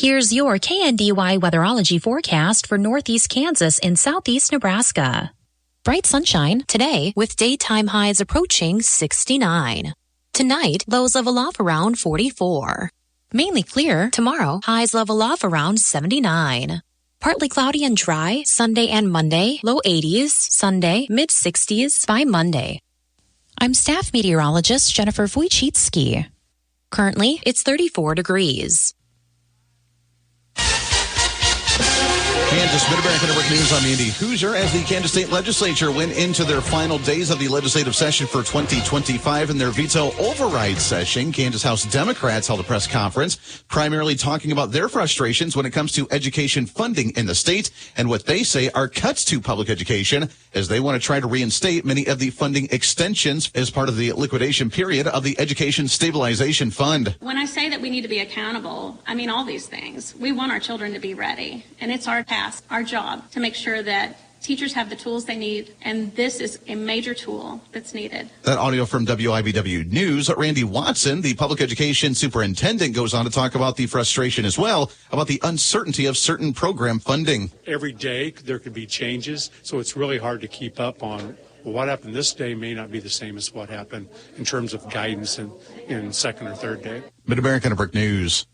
Here's your KNDY weatherology forecast for northeast Kansas and southeast Nebraska. Bright sunshine today with daytime highs approaching 69. Tonight, lows level off around 44. Mainly clear tomorrow, highs level off around 79. Partly cloudy and dry Sunday and Monday, low 80s, Sunday, mid 60s by Monday. I'm staff meteorologist Jennifer Wojcicki. Currently, it's 34 degrees. Kansas Mid-America Network News. I'm Andy Hoosier. As the Kansas State Legislature went into their final days of the legislative session for 2025 in their veto override session, Kansas House Democrats held a press conference primarily talking about their frustrations when it comes to education funding in the state and what they say are cuts to public education as they want to try to reinstate many of the funding extensions as part of the liquidation period of the Education Stabilization Fund. When I say that we need to be accountable, I mean all these things. We want our children to be ready, and it's our task, our job, to make sure that teachers have the tools they need, and this is a major tool that's needed. That audio from WIBW News. Randy Watson, the public education superintendent, goes on to talk about the frustration as well about the uncertainty of certain program funding. Every day there could be changes, so it's really hard to keep up on what happened this day may not be the same as what happened in terms of guidance in second or third day. Mid-America Network News.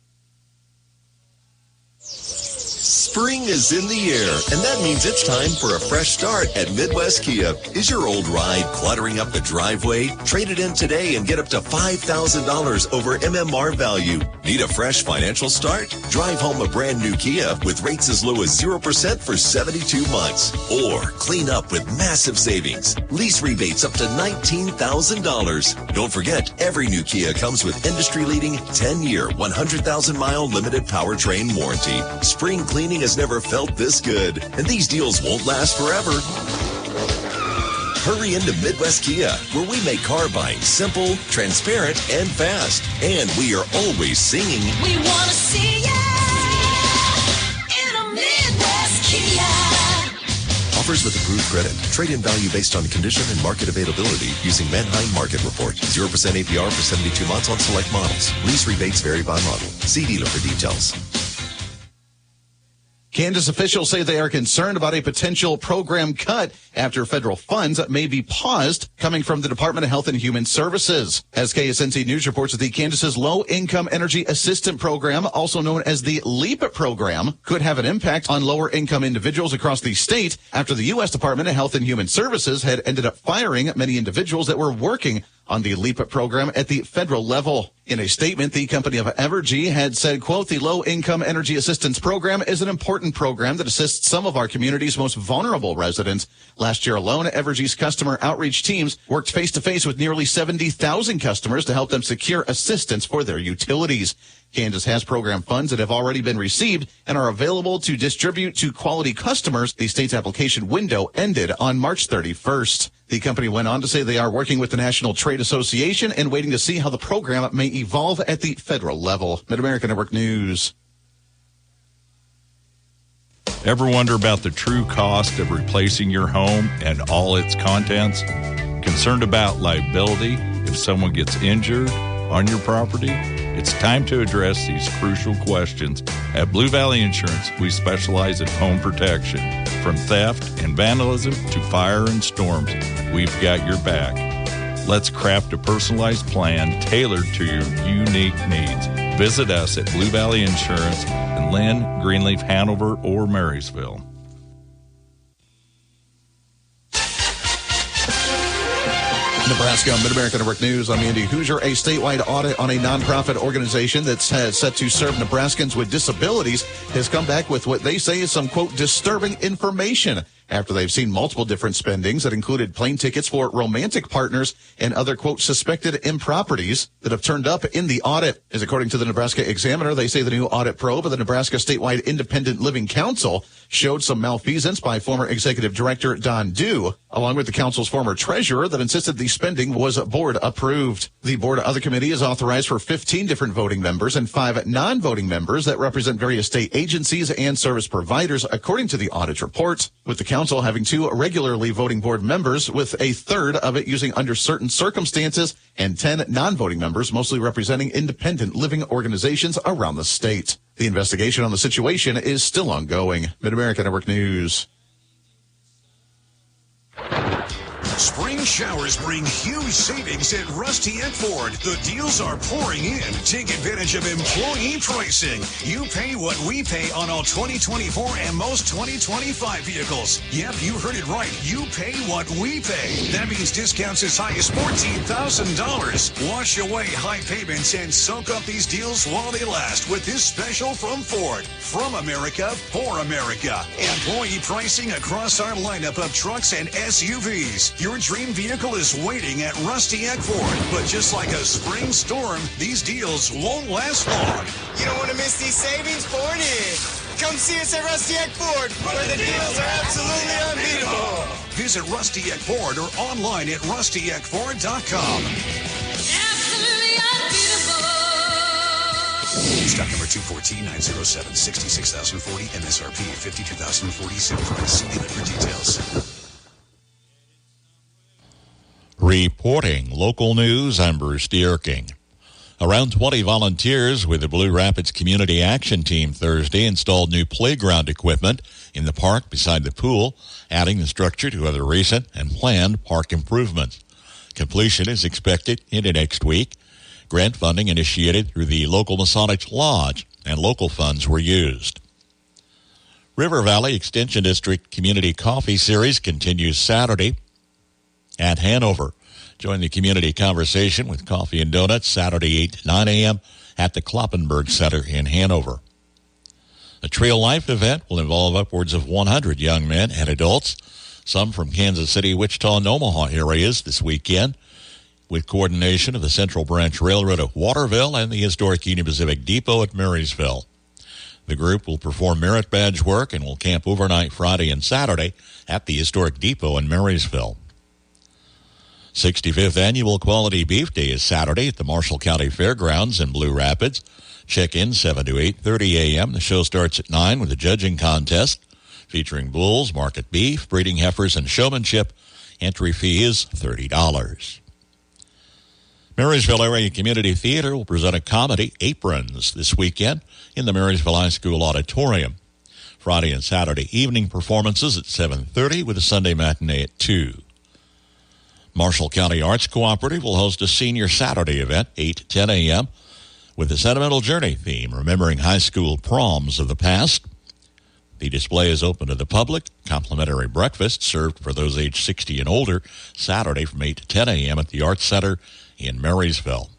Spring is in the air, and that means it's time for a fresh start at Midwest Kia. Is your old ride cluttering up the driveway? Trade it in today and get up to $5,000 over MMR value. Need a fresh financial start? Drive home a brand new Kia with rates as low as 0% for 72 months. Or clean up with massive savings. Lease rebates up to $19,000. Don't forget, every new Kia comes with industry-leading 10-year, 100,000-mile limited powertrain warranty. Spring cleaning has never felt this good, and these deals won't last forever. Hurry into Midwest Kia, where we make car buying simple, transparent, and fast. And we are always singing, we want to see ya in a Midwest Kia. Offers with approved credit. Trade-in value based on condition and market availability using Manheim Market Report. 0% APR for 72 months on select models. Lease rebates vary by model. See dealer for details. Kansas officials say they are concerned about a potential program cut after federal funds may be paused coming from the Department of Health and Human Services. As KSNC News reports, the Kansas's Low Income Energy Assistance Program, also known as the LEAP program, could have an impact on lower income individuals across the state after the U.S. Department of Health and Human Services had ended up firing many individuals that were working on the LEAP program at the federal level. In a statement, the company of Evergy had said, quote, the Low Income Energy Assistance Program is an important program that assists some of our community's most vulnerable residents. Last year alone, Evergy's customer outreach teams worked face-to-face with nearly 70,000 customers to help them secure assistance for their utilities. Kansas has program funds that have already been received and are available to distribute to quality customers. The state's application window ended on March 31st. The company went on to say they are working with the National Trade Association and waiting to see how the program may evolve at the federal level. Mid-America Network News. Ever wonder about the true cost of replacing your home and all its contents? Concerned about liability if someone gets injured on your property? It's time to address these crucial questions. At Blue Valley Insurance, we specialize in home protection. From theft and vandalism to fire and storms, we've got your back. Let's craft a personalized plan tailored to your unique needs. Visit us at Blue Valley Insurance in Lynn, Greenleaf, Hanover, or Marysville. Nebraska Mid-America Network News. I'm Andy Hoosier. A statewide audit on a nonprofit organization that's set to serve Nebraskans with disabilities has come back with what they say is some, quote, disturbing information after they've seen multiple different spendings that included plane tickets for romantic partners and other, quote, suspected improprieties that have turned up in the audit. As according to the Nebraska Examiner, they say the new audit probe of the Nebraska Statewide Independent Living Council showed some malfeasance by former executive director Don Dew along with the council's former treasurer that insisted the spending was board approved. The board other committee is authorized for 15 different voting members and 5 non-voting members that represent various state agencies and service providers, according to the audit report, with the council having 2 regularly voting board members, with a third of it using under certain circumstances, and 10 non-voting members, mostly representing independent living organizations around the state. The investigation on the situation is still ongoing. Mid-America Network News. Spring showers bring huge savings at Rusty at Ford. The deals are pouring in. Take advantage of employee pricing. You pay what we pay on all 2024 and most 2025 vehicles. Yep, you heard it right. You pay what we pay. That means discounts as high as $14,000. Wash away high payments and soak up these deals while they last with this special from Ford. From America, for America. Employee pricing across our lineup of trucks and SUVs. Your dream vehicle is waiting at Rusty Egg Ford. But just like a spring storm, these deals won't last long. You don't want to miss these savings? Ford in. Come see us at Rusty Egg Ford, where the deals are absolutely unbeatable. Visit Rusty Egg Ford or online at rustyeggford.com. Absolutely unbeatable. Stock number 214-907, 66,040, MSRP 52,047. See dealer for details. Reporting local news, I'm Bruce Dierking. Around 20 volunteers with the Blue Rapids Community Action Team Thursday installed new playground equipment in the park beside the pool, adding the structure to other recent and planned park improvements. Completion is expected into next week. Grant funding initiated through the local Masonic Lodge, and local funds were used. River Valley Extension District Community Coffee Series continues Saturday at Hanover. Join the community conversation with coffee and donuts Saturday 8 to 9 a.m. at the Kloppenberg Center in Hanover. The Trail Life event will involve upwards of 100 young men and adults, some from Kansas City, Wichita, and Omaha areas this weekend, with coordination of the Central Branch Railroad of Waterville and the historic Union Pacific Depot at Marysville. The group will perform merit badge work and will camp overnight Friday and Saturday at the historic depot in Marysville. 65th Annual Quality Beef Day is Saturday at the Marshall County Fairgrounds in Blue Rapids. Check-in 7 to 8:30 a.m. The show starts at 9 with a judging contest featuring bulls, market beef, breeding heifers, and showmanship. Entry fee is $30. Marysville Area Community Theater will present a comedy, Aprons, this weekend in the Marysville High School Auditorium. Friday and Saturday evening performances at 7:30 with a Sunday matinee at 2. Marshall County Arts Cooperative will host a Senior Saturday event, 8 to 10 a.m., with the Sentimental Journey theme, remembering high school proms of the past. The display is open to the public. Complimentary breakfast served for those aged 60 and older, Saturday from 8 to 10 a.m. at the Arts Center in Marysville.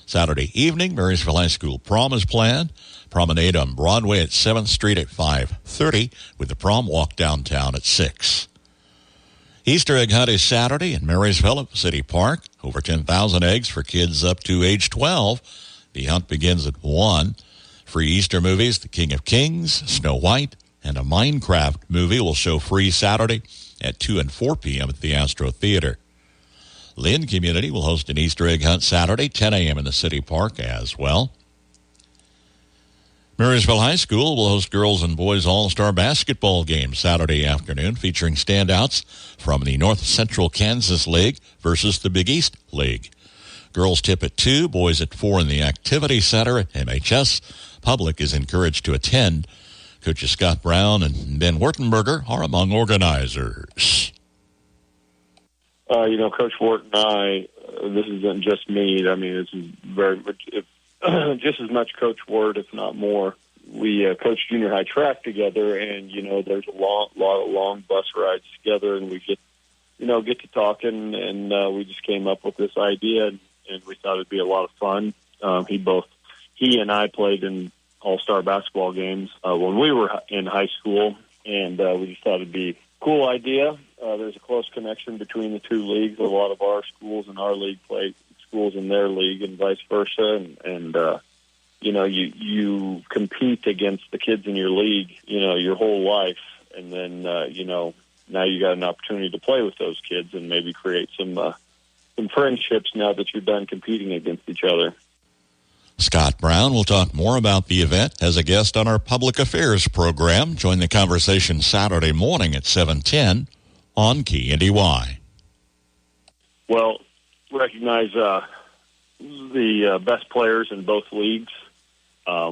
Saturday evening, Marysville High School prom is planned. Promenade on Broadway at 7th Street at 5:30, with the prom walk downtown at 6. Easter egg hunt is Saturday in Marysville at City Park. Over 10,000 eggs for kids up to age 12. The hunt begins at 1. Free Easter movies, The King of Kings, Snow White, and a Minecraft movie will show free Saturday at 2 and 4 p.m. at the Astro Theater. Lynn Community will host an Easter egg hunt Saturday, 10 a.m. in the City Park as well. Marysville High School will host girls and boys all-star basketball games Saturday afternoon, featuring standouts from the North Central Kansas League versus the Big East League. Girls tip at 2, boys at 4 in the Activity Center at MHS. Public is encouraged to attend. Coaches Scott Brown and Ben Wertenberger are among organizers. Coach Wart and I, this isn't just me. I mean, this is very much, just as much Coach Wart, if not more. We coach junior high track together, and, there's a lot of long bus rides together, and we get to talking, and we just came up with this idea, and we thought it'd be a lot of fun. He and I played in all-star basketball games when we were in high school, and we just thought it'd be a cool idea. There's a close connection between the two leagues. A lot of our schools in our league play schools in their league and vice versa. And you compete against the kids in your league, your whole life. And then, now you got an opportunity to play with those kids and maybe create some friendships now that you're done competing against each other. Scott Brown will talk more about the event as a guest on our Public Affairs program. Join the conversation Saturday morning at 7:10 on KNDY. Well, recognize the best players in both leagues.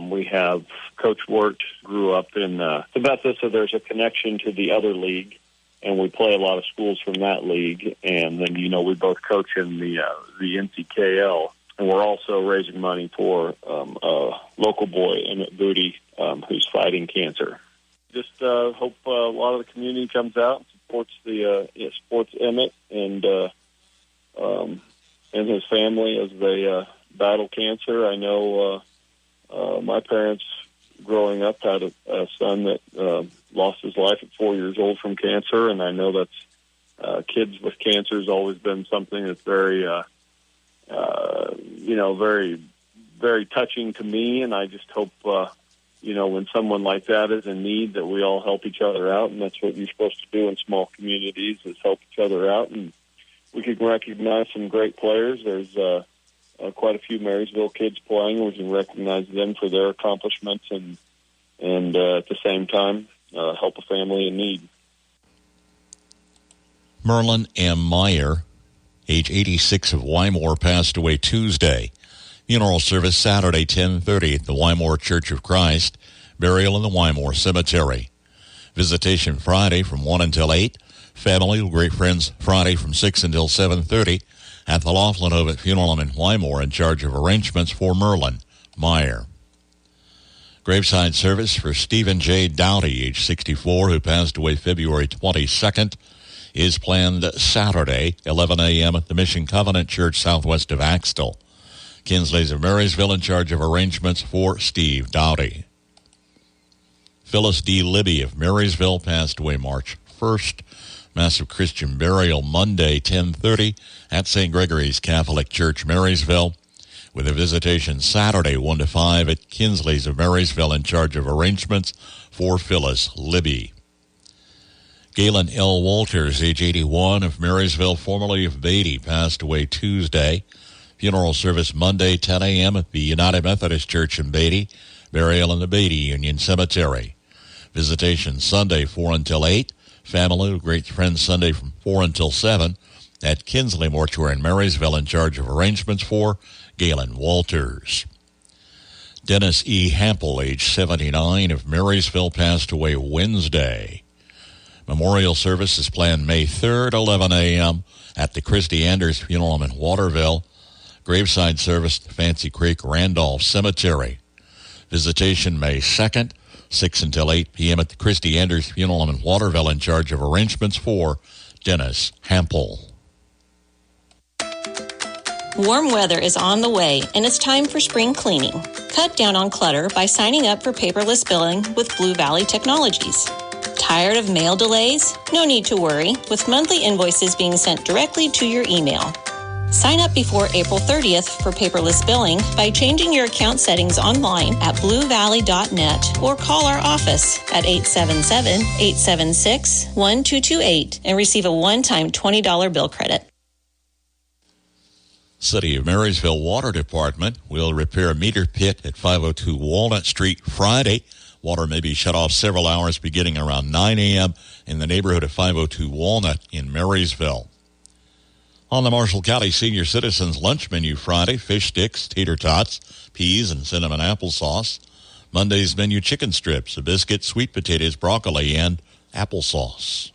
We have Coach Wirt grew up in Sabetha, so there's a connection to the other league, and we play a lot of schools from that league. And then, we both coach in the NCKL. And we're also raising money for a local boy, Emmett Booty, who's fighting cancer. Just hope a lot of the community comes out and supports Emmett and his family as they battle cancer. I know my parents, growing up, had a son that lost his life at 4 years old from cancer, and I know that's kids with cancer has always been something that's very very, very touching to me, and I just hope, when someone like that is in need, that we all help each other out, and that's what you're supposed to do in small communities, is help each other out, and we can recognize some great players. There's quite a few Marysville kids playing. We can recognize them for their accomplishments and at the same time, help a family in need. Merlin M. Meyer, age 86 of Wymore, passed away Tuesday. Funeral service Saturday, 10:30 at the Wymore Church of Christ. Burial in the Wymore Cemetery. Visitation Friday from 1 until 8. Family with great friends Friday from 6 until 7:30 at the Laughlin Ovid Funeral Home in Wymore, in charge of arrangements for Merlin Meyer. Graveside service for Stephen J. Dowdy, age 64, who passed away February 22nd. Is planned Saturday, 11 a.m. at the Mission Covenant Church southwest of Axtell. Kinsley's of Marysville in charge of arrangements for Steve Dowdy. Phyllis D. Libby of Marysville passed away March 1st. Massive Christian burial Monday, 10:30 at St. Gregory's Catholic Church, Marysville, with a visitation Saturday, 1 to 5 at Kinsley's of Marysville in charge of arrangements for Phyllis Libby. Galen L. Walters, age 81, of Marysville, formerly of Beatty, passed away Tuesday. Funeral service Monday, 10 a.m. at the United Methodist Church in Beatty. Burial in the Beatty Union Cemetery. Visitation Sunday, 4 until 8. Family with great friends Sunday from 4 until 7 at Kinsley Mortuary in Marysville, in charge of arrangements for Galen Walters. Dennis E. Hampel, age 79, of Marysville, passed away Wednesday. Memorial service is planned May 3rd, 11 a.m. at the Christy Anders Funeral Home in Waterville. Graveside service at Fancy Creek Randolph Cemetery. Visitation May 2nd, 6 until 8 p.m. at the Christy Anders Funeral Home in Waterville, in charge of arrangements for Dennis Hampel. Warm weather is on the way, and it's time for spring cleaning. Cut down on clutter by signing up for paperless billing with Blue Valley Technologies. Tired of mail delays? No need to worry, with monthly invoices being sent directly to your email. Sign up before April 30th for paperless billing by changing your account settings online at bluevalley.net or call our office at 877-876-1228 and receive a one-time $20 bill credit. City of Marysville Water Department will repair a meter pit at 502 Walnut Street Friday. Water may be shut off several hours beginning around 9 a.m. in the neighborhood of 502 Walnut in Marysville. On the Marshall County Senior Citizens Lunch Menu Friday, fish sticks, tater tots, peas, and cinnamon applesauce. Monday's menu, chicken strips, a biscuit, sweet potatoes, broccoli, and applesauce.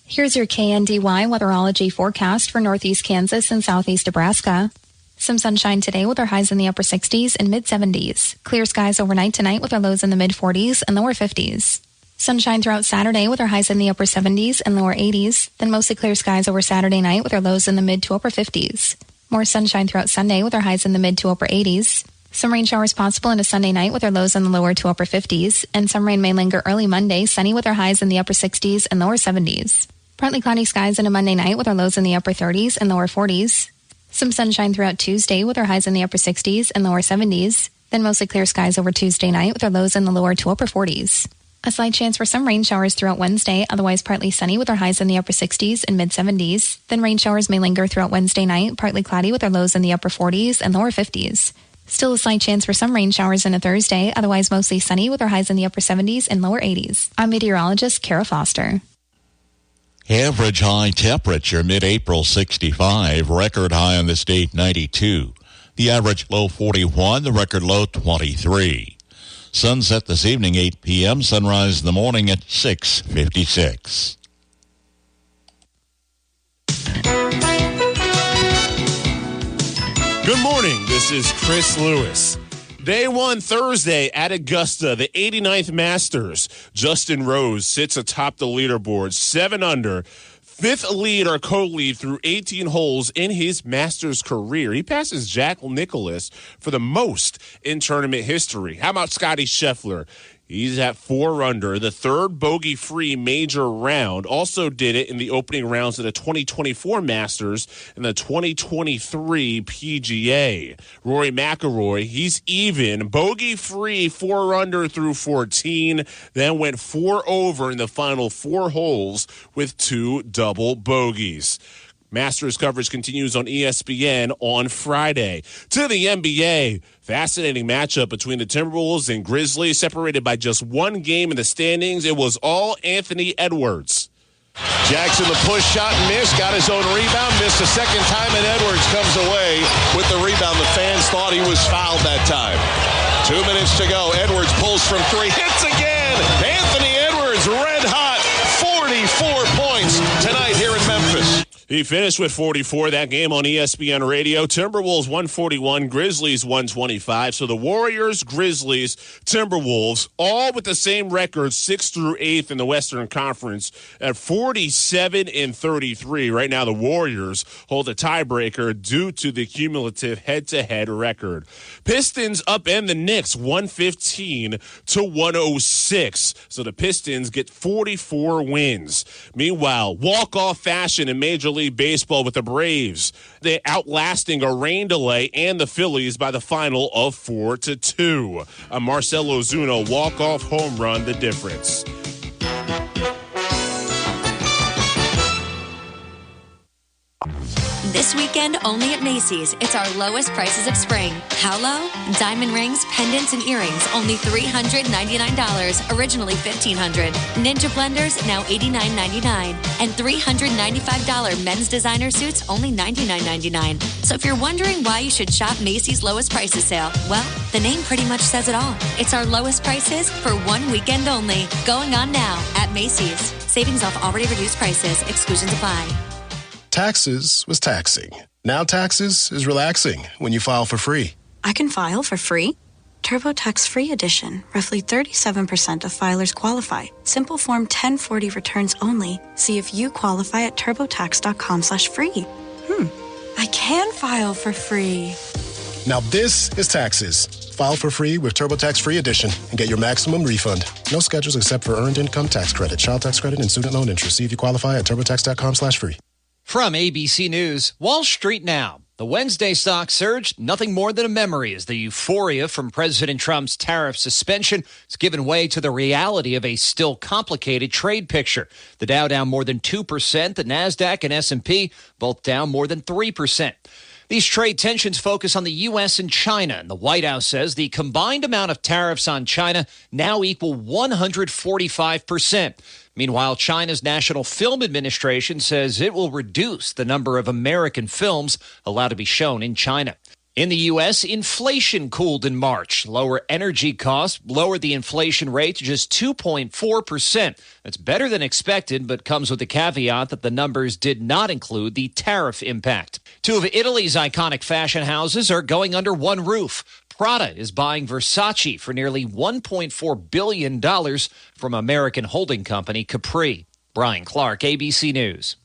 Here's your KNDY weatherology forecast for northeast Kansas and southeast Nebraska. Some sunshine today with our highs in the upper 60s and mid-70s. Clear skies overnight tonight with our lows in the mid-40s and lower 50s. Sunshine throughout Saturday with our highs in the upper 70s and lower 80s. Then mostly clear skies over Saturday night with our lows in the mid to upper 50s. More sunshine throughout Sunday with our highs in the mid to upper 80s. Some rain showers possible into Sunday night with our lows in the lower to upper 50s. And some rain may linger early Monday, sunny with our highs in the upper 60s and lower 70s. Partly cloudy skies into Monday night with our lows in the upper 30s and lower 40s. Some sunshine throughout Tuesday with our highs in the upper 60s and lower 70s. Then mostly clear skies over Tuesday night with our lows in the lower to upper 40s. A slight chance for some rain showers throughout Wednesday, otherwise partly sunny with our highs in the upper 60s and mid-70s. Then rain showers may linger throughout Wednesday night, partly cloudy with our lows in the upper 40s and lower 50s. Still a slight chance for some rain showers into Thursday, otherwise mostly sunny with our highs in the upper 70s and lower 80s. I'm meteorologist Kara Foster. Average high temperature mid-April 65, record high on this date 92. The average low 41, the record low 23. Sunset this evening 8 p.m., sunrise in the morning at 6:56. Good morning, this is Chris Lewis. Day one Thursday at Augusta, the 89th Masters. Justin Rose sits atop the leaderboard, 7 under. Fifth lead or co-lead through 18 holes in his Masters career. He passes Jack Nicklaus for the most in tournament history. How about Scotty Scheffler? He's at 4 under, the third bogey-free major round. Also did it in the opening rounds of the 2024 Masters and the 2023 PGA. Rory McIlroy, he's even, bogey-free, 4 under through 14, then went 4 over in the final 4 holes with 2 double bogeys. Masters coverage continues on ESPN on Friday. To the NBA, fascinating matchup between the Timberwolves and Grizzlies, separated by just 1 game in the standings. It was all Anthony Edwards. Jackson, the push shot, missed, got his own rebound, missed a second time, and Edwards comes away with the rebound. The fans thought he was fouled that time. 2 minutes to go. Edwards pulls from 3, hits again. Anthony Edwards, red hot, 44 points tonight here in Memphis. He finished with 44, that game on ESPN Radio. Timberwolves 141, Grizzlies 125. So the Warriors, Grizzlies, Timberwolves, all with the same record, 6th through 8th in the Western Conference at 47 and 33. Right now the Warriors hold a tiebreaker due to the cumulative head-to-head record. Pistons upend the Knicks 115 to 106. So the Pistons get 44 wins. Meanwhile, walk-off fashion in Major League Baseball with the Braves. They outlasting a rain delay and the Phillies by the final of 4-2. A Marcell Ozuna walk-off home run, the difference. This weekend, only at Macy's, it's our lowest prices of spring. How low? Diamond rings, pendants, and earrings, only $399, originally $1,500. Ninja blenders, now $89.99. And $395 men's designer suits, only $99.99. So if you're wondering why you should shop Macy's lowest prices sale, well, the name pretty much says it all. It's our lowest prices for 1 weekend only. Going on now at Macy's. Savings off already reduced prices. Exclusions apply. Taxes was taxing. Now taxes is relaxing when you file for free. I can file for free? TurboTax Free Edition. Roughly 37% of filers qualify. Simple Form 1040 returns only. See if you qualify at turbotax.com/free. I can file for free. Now this is taxes. File for free with TurboTax Free Edition and get your maximum refund. No schedules except for earned income tax credit, child tax credit, and student loan interest. See if you qualify at turbotax.com/free. From ABC News, Wall Street Now. The Wednesday stock surge, nothing more than a memory as the euphoria from President Trump's tariff suspension has given way to the reality of a still complicated trade picture. The Dow down more than 2%, the NASDAQ and S&P both down more than 3%. These trade tensions focus on the U.S. and China, and the White House says the combined amount of tariffs on China now equal 145%. Meanwhile, China's National Film Administration says it will reduce the number of American films allowed to be shown in China. In the U.S., inflation cooled in March. Lower energy costs lowered the inflation rate to just 2.4%. That's better than expected, but comes with the caveat that the numbers did not include the tariff impact. 2 of Italy's iconic fashion houses are going under one roof. Prada is buying Versace for nearly $1.4 billion from American holding company Capri. Brian Clark, ABC News.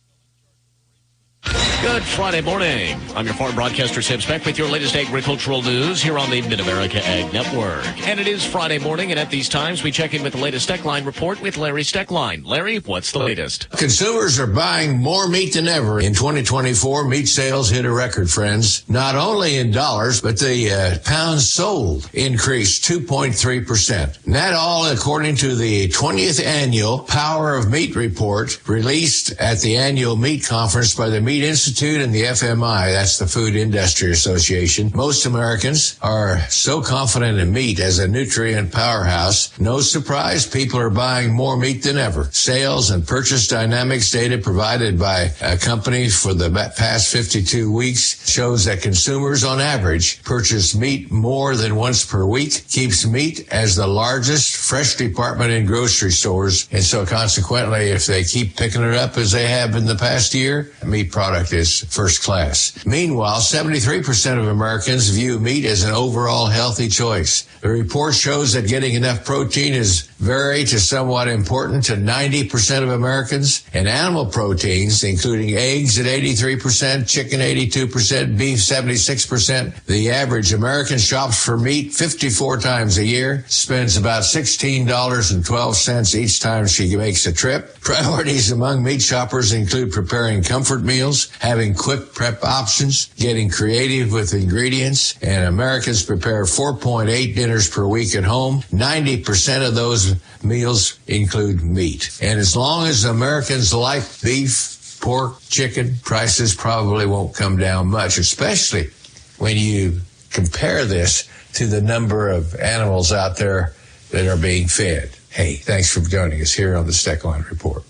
Good Friday morning. I'm your farm broadcaster, Sam Speck, with your latest agricultural news here on the Mid-America Ag Network. And it is Friday morning, and at these times, we check in with the latest Steckline report with Larry Steckline. Larry, what's the latest? Consumers are buying more meat than ever. In 2024, meat sales hit a record, friends. Not only in dollars, but the pounds sold increased 2.3%. And that all according to the 20th annual Power of Meat report released at the annual meat conference by the Meat Institute and the FMI, that's the Food Industry Association. Most Americans are so confident in meat as a nutrient powerhouse. No surprise, people are buying more meat than ever. Sales and purchase dynamics data provided by companies for the past 52 weeks shows that consumers on average purchase meat more than once per week, keeps meat as the largest fresh department in grocery stores. And so consequently, if they keep picking it up as they have in the past year, meat product is first class. Meanwhile, 73% of Americans view meat as an overall healthy choice. The report shows that getting enough protein is very to somewhat important to 90% of Americans, and animal proteins, including eggs at 83%, chicken 82%, beef 76%. The average American shops for meat 54 times a year, spends about $16.12 each time she makes a trip. Priorities among meat shoppers include preparing comfort meals, having quick prep options, getting creative with ingredients, and Americans prepare 4.8 dinners per week at home. 90% of those meals include meat. And as long as Americans like beef, pork, chicken, prices probably won't come down much, especially when you compare this to the number of animals out there that are being fed. Hey, thanks for joining us here on the Steckline Report.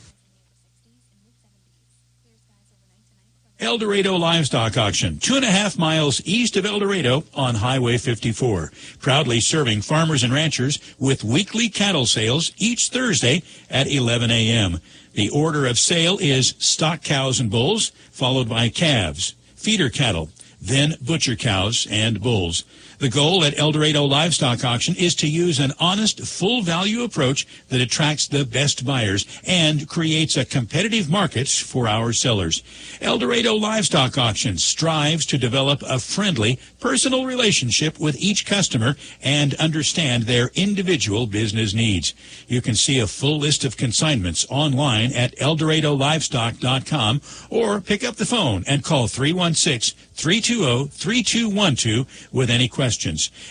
El Dorado Livestock Auction, 2.5 miles east of El Dorado on Highway 54. Proudly serving farmers and ranchers with weekly cattle sales each Thursday at 11 a.m. The order of sale is stock cows and bulls, followed by calves, feeder cattle, then butcher cows and bulls. The goal at El Dorado Livestock Auction is to use an honest, full-value approach that attracts the best buyers and creates a competitive market for our sellers. El Dorado Livestock Auction strives to develop a friendly, personal relationship with each customer and understand their individual business needs. You can see a full list of consignments online at ElDoradoLivestock.com or pick up the phone and call 316-320-3212 with any questions.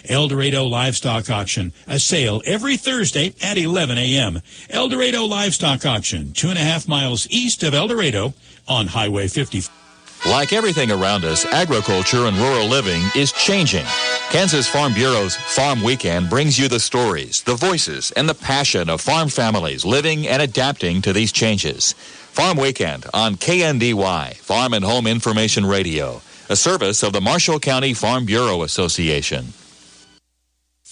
El Dorado Livestock Auction, a sale every Thursday at 11 a.m. El Dorado Livestock Auction, 2.5 miles east of El Dorado on Highway 50. Like everything around us, agriculture and rural living is changing. Kansas Farm Bureau's Farm Weekend brings you the stories, the voices, and the passion of farm families living and adapting to these changes. Farm Weekend on KNDY, Farm and Home Information Radio, a service of the Marshall County Farm Bureau Association.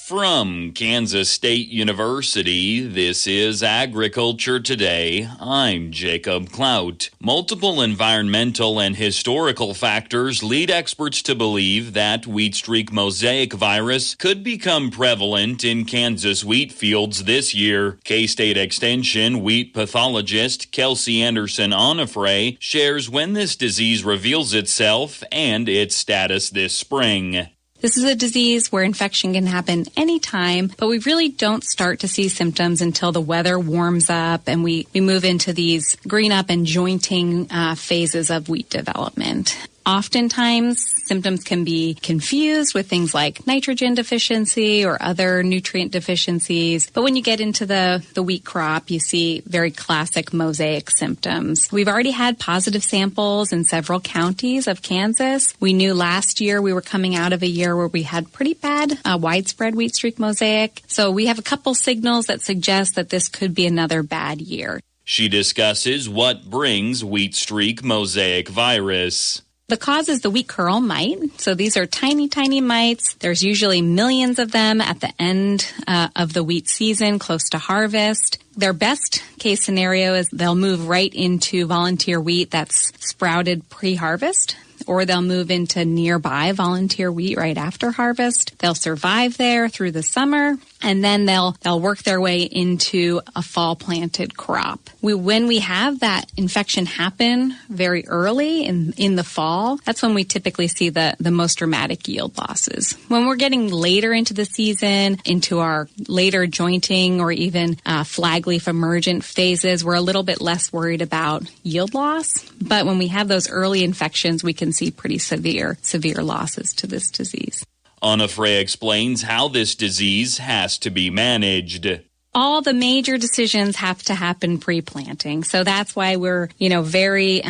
From Kansas State University, this is Agriculture Today. I'm Jacob Clout. Multiple environmental and historical factors lead experts to believe that wheat streak mosaic virus could become prevalent in Kansas wheat fields this year. K-State Extension wheat pathologist Kelsey Anderson Onifray shares when this disease reveals itself and its status this spring. This is a disease where infection can happen anytime, but we really don't start to see symptoms until the weather warms up and we move into these green up and jointing phases of wheat development. Oftentimes, symptoms can be confused with things like nitrogen deficiency or other nutrient deficiencies. But when you get into the wheat crop, you see very classic mosaic symptoms. We've already had positive samples in several counties of Kansas. We knew last year we were coming out of a year where we had pretty bad widespread wheat streak mosaic. So we have a couple signals that suggest that this could be another bad year. She discusses what brings wheat streak mosaic virus. The cause is the wheat curl mite. So these are tiny, tiny mites. There's usually millions of them at the end of the wheat season, close to harvest. Their best case scenario is they'll move right into volunteer wheat that's sprouted pre-harvest, or they'll move into nearby volunteer wheat right after harvest. They'll survive there through the summer, and then they'll work their way into a fall planted crop. When we have that infection happen very early in the fall, that's when we typically see the most dramatic yield losses. When we're getting later into the season, into our later jointing or even flag leaf emergent phases, we're a little bit less worried about yield loss. But when we have those early infections, we can see pretty severe losses to this disease. Onofre explains how this disease has to be managed. All the major decisions have to happen pre-planting. So that's why we're, very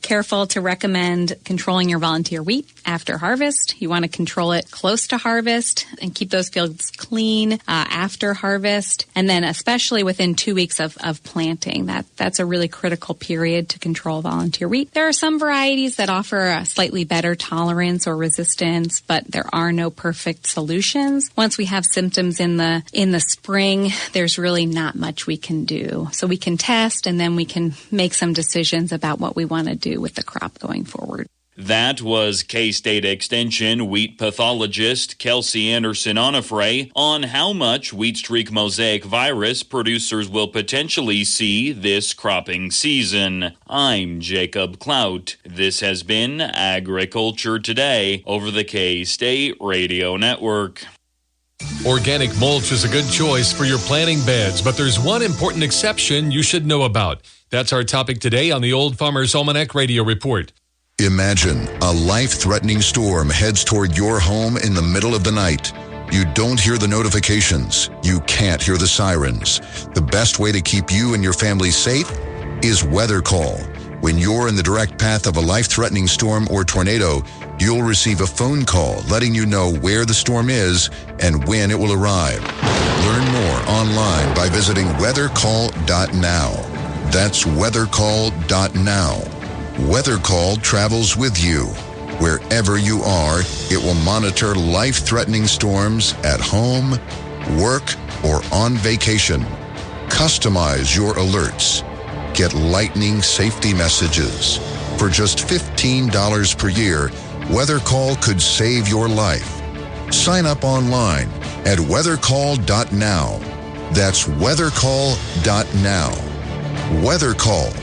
careful to recommend controlling your volunteer wheat after harvest. You want to control it close to harvest and keep those fields clean after harvest. And then especially within 2 weeks of planting, that's a really critical period to control volunteer wheat. There are some varieties that offer a slightly better tolerance or resistance, but there are no perfect solutions. Once we have symptoms in the spring, there's really not much we can do. So we can test, and then we can make some decisions about what we want to do with the crop going forward. That was K-State Extension wheat pathologist Kelsey Anderson Onofre on how much wheat streak mosaic virus producers will potentially see this cropping season. I'm Jacob Clout. This has been Agriculture Today over the K-State Radio Network. Organic mulch is a good choice for your planting beds, but there's one important exception you should know about. That's our topic today on the Old Farmer's Almanac Radio Report. Imagine a life-threatening storm heads toward your home in the middle of the night. You don't hear the notifications. You can't hear the sirens. The best way to keep you and your family safe is Weather Call. When you're in the direct path of a life-threatening storm or tornado, you'll receive a phone call letting you know where the storm is and when it will arrive. Learn more online by visiting weathercall.now. That's weathercall.now. Weather Call travels with you. Wherever you are, it will monitor life-threatening storms at home, work, or on vacation. Customize your alerts. Get lightning safety messages. For just $15 per year, Weather Call could save your life. Sign up online at weathercall.now. That's weathercall.now. Weathercall.now.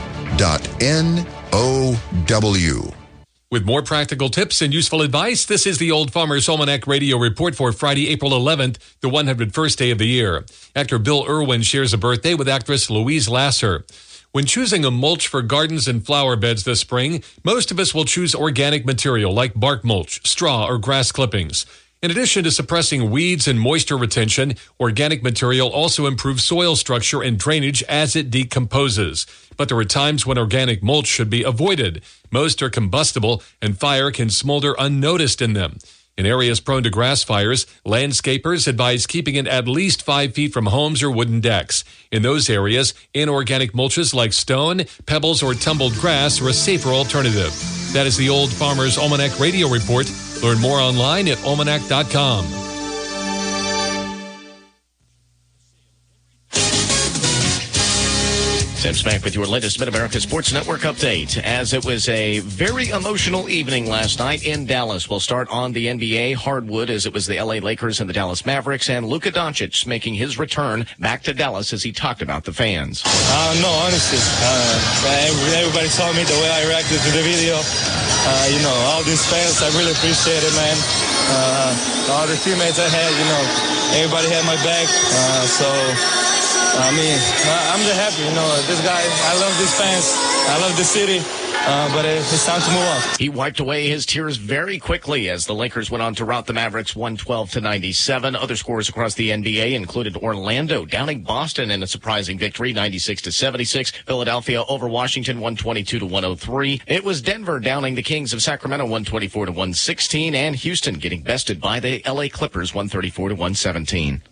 With more practical tips and useful advice, this is the Old Farmer's Almanac Radio Report for Friday, April 11th, the 101st day of the year. Actor Bill Irwin shares a birthday with actress Louise Lasser. When choosing a mulch for gardens and flower beds this spring, most of us will choose organic material like bark mulch, straw, or grass clippings. In addition to suppressing weeds and moisture retention, organic material also improves soil structure and drainage as it decomposes. But there are times when organic mulch should be avoided. Most are combustible, and fire can smolder unnoticed in them. In areas prone to grass fires, landscapers advise keeping it at least 5 feet from homes or wooden decks. In those areas, inorganic mulches like stone, pebbles, or tumbled grass are a safer alternative. That is the Old Farmer's Almanac Radio Report. Learn more online at almanac.com. Sam Smack with your latest Mid-America Sports Network update. As it was a very emotional evening last night in Dallas. We'll start on the NBA hardwood as it was the LA Lakers and the Dallas Mavericks, and Luka Doncic making his return back to Dallas as he talked about the fans. No, honestly, everybody saw me the way I reacted to the video. All these fans, I really appreciate it, man. All the teammates I had, everybody had my back. I'm just happy, this guy, I love these fans, I love the city, but it's time to move on. He wiped away his tears very quickly as the Lakers went on to rout the Mavericks 112-97. Other scores across the NBA included Orlando downing Boston in a surprising victory, 96-76. Philadelphia over Washington, 122-103. It was Denver downing the Kings of Sacramento, 124-116, and Houston getting bested by the LA Clippers, 134-117.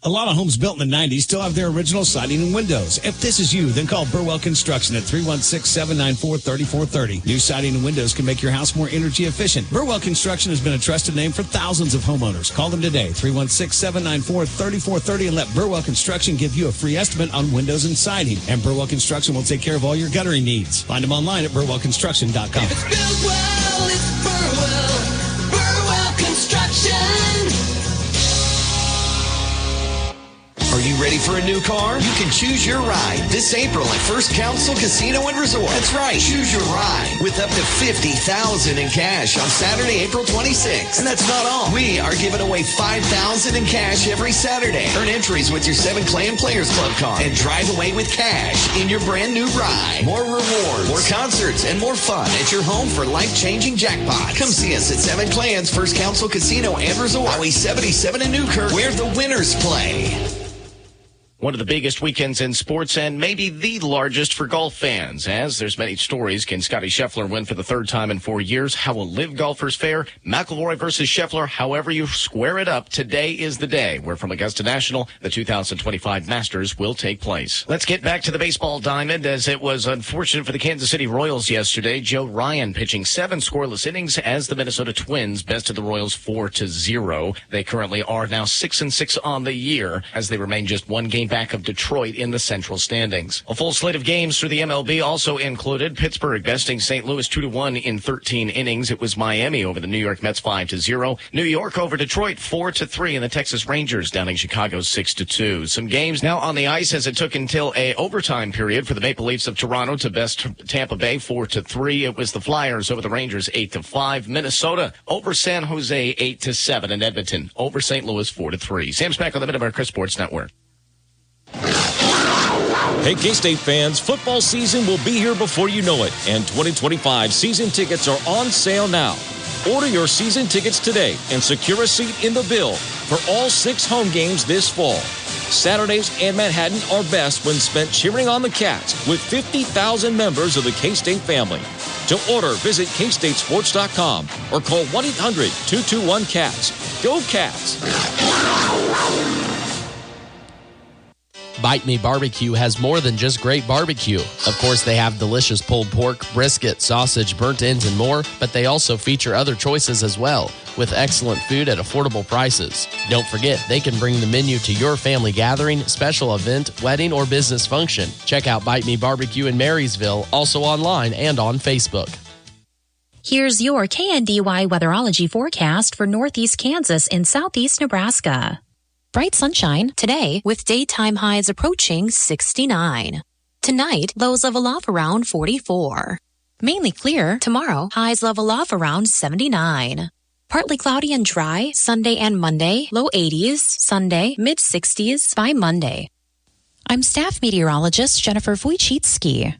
A lot of homes built in the 90s still have their original siding and windows. If this is you, then call Burwell Construction at 316-794-3430. New siding and windows can make your house more energy efficient. Burwell Construction has been a trusted name for thousands of homeowners. Call them today, 316-794-3430, and let Burwell Construction give you a free estimate on windows and siding. And Burwell Construction will take care of all your guttering needs. Find them online at burwellconstruction.com. If it's built well, it's Burwell. Burwell Construction. Ready for a new car? You can choose your ride this April at First Council Casino and Resort. That's right. Choose your ride with up to $50,000 in cash on Saturday, April 26th. And that's not all. We are giving away $5,000 in cash every Saturday. Earn entries with your 7 Clan Players Club card and drive away with cash in your brand new ride. More rewards, more concerts, and more fun at your home for life-changing jackpots. Come see us at 7 Clans First Council Casino and Resort, Highway 77 in Newkirk, where the winners play. One of the biggest weekends in sports and maybe the largest for golf fans. As there's many stories, can Scottie Scheffler win for the third time in 4 years? How will live golfers fare? McIlroy versus Scheffler, however you square it up, today is the day where from Augusta National, the 2025 Masters will take place. Let's get back to the baseball diamond, as it was unfortunate for the Kansas City Royals yesterday. Joe Ryan pitching 7 scoreless innings as the Minnesota Twins bested the Royals 4-0. They currently are now 6-6 on the year as they remain just 1 game back of Detroit in the central standings. A full slate of games through the MLB also included Pittsburgh besting St. Louis 2-1 in 13 innings. It was Miami over the New York Mets 5-0. New York over Detroit 4-3, and the Texas Rangers downing Chicago 6-2. Some games now on the ice as it took until a overtime period for the Maple Leafs of Toronto to best Tampa Bay 4-3. It was the Flyers over the Rangers 8-5. Minnesota over San Jose 8-7, and Edmonton over St. Louis 4-3. Sam's back on the Mid-America Sports Network. Hey, K-State fans, football season will be here before you know it, and 2025 season tickets are on sale now. Order your season tickets today and secure a seat in the bill for all 6 home games this fall. Saturdays in Manhattan are best when spent cheering on the Cats with 50,000 members of the K-State family. To order, visit kstatesports.com or call 1-800-221-CATS. Go Cats! Bite Me Barbecue has more than just great barbecue. Of course, they have delicious pulled pork, brisket, sausage, burnt ends, and more, but they also feature other choices as well, with excellent food at affordable prices. Don't forget, they can bring the menu to your family gathering, special event, wedding, or business function. Check out Bite Me Barbecue in Marysville, also online and on Facebook. Here's your KNDY weatherology forecast for northeast Kansas and southeast Nebraska. Bright sunshine today with daytime highs approaching 69. Tonight, lows level off around 44. Mainly clear tomorrow, highs level off around 79. Partly cloudy and dry Sunday and Monday, low 80s, Sunday, mid 60s by Monday. I'm staff meteorologist Jennifer Wojcicki.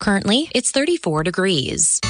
Currently, it's 34 degrees.